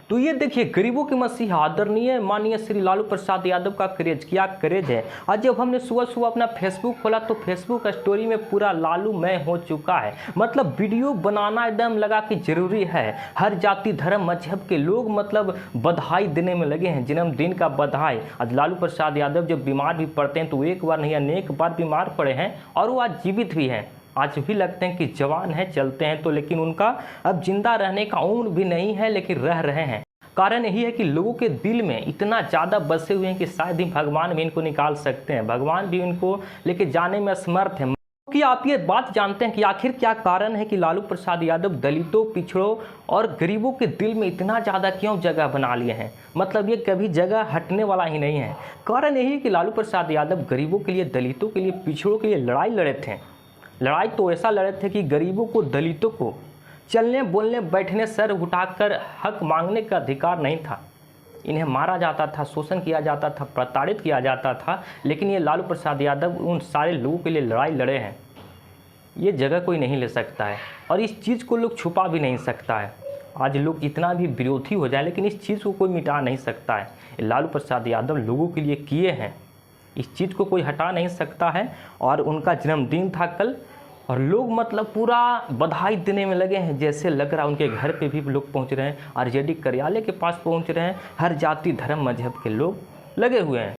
तो ये देखिए गरीबों के मसीहा आदरणीय माननीय श्री लालू प्रसाद यादव का क्रेज, क्या क्रेज है। आज जब हमने सुबह सुबह अपना फेसबुक खोला तो फेसबुक स्टोरी में पूरा लालू मय हो चुका है। मतलब वीडियो बनाना एकदम लगा कि जरूरी है। हर जाति धर्म मजहब के लोग मतलब बधाई देने में लगे हैं, जन्मदिन का बधाई। आज लालू प्रसाद यादव जब बीमार भी पड़ते हैं तो एक बार नहीं अनेक बार बीमार पड़े हैं और वो आज जीवित भी हैं। आज भी लगते हैं कि जवान हैं, चलते हैं तो, लेकिन उनका अब जिंदा रहने का उम्र भी नहीं है, लेकिन रह रहे हैं। कारण यही है कि लोगों के दिल में इतना ज़्यादा बसे हुए हैं कि शायद ही भगवान भी इनको निकाल सकते हैं, भगवान भी इनको लेके जाने में असमर्थ है। कि आप ये बात जानते हैं कि आखिर क्या कारण है कि लालू प्रसाद यादव दलितों, पिछड़ों और गरीबों के दिल में इतना ज़्यादा क्यों जगह बना लिए हैं। मतलब ये कभी जगह हटने वाला ही नहीं है। कारण यही है कि लालू प्रसाद यादव गरीबों के लिए, दलितों के लिए, पिछड़ों के लिए लड़ाई लड़े थे। लड़ाई तो ऐसा लड़े थे कि गरीबों को, दलितों को चलने बोलने बैठने, सर उठाकर हक मांगने का अधिकार नहीं था। इन्हें मारा जाता था, शोषण किया जाता था, प्रताड़ित किया जाता था। लेकिन ये लालू प्रसाद यादव उन सारे लोगों के लिए लड़ाई लड़े हैं। ये जगह कोई नहीं ले सकता है और इस चीज़ को लोग छुपा भी नहीं सकता है। आज लोग कितना भी विरोधी हो जाए लेकिन इस चीज़ को कोई मिटा नहीं सकता है। लालू प्रसाद यादव लोगों के लिए किए हैं, इस चीज़ को कोई हटा नहीं सकता है। और उनका जन्मदिन था कल और लोग मतलब पूरा बधाई देने में लगे हैं। जैसे लग रहा है उनके घर पे भी लोग पहुंच रहे हैं, आरजेडी कार्यालय के पास पहुंच रहे हैं। हर जाति धर्म मजहब के लोग लगे हुए हैं।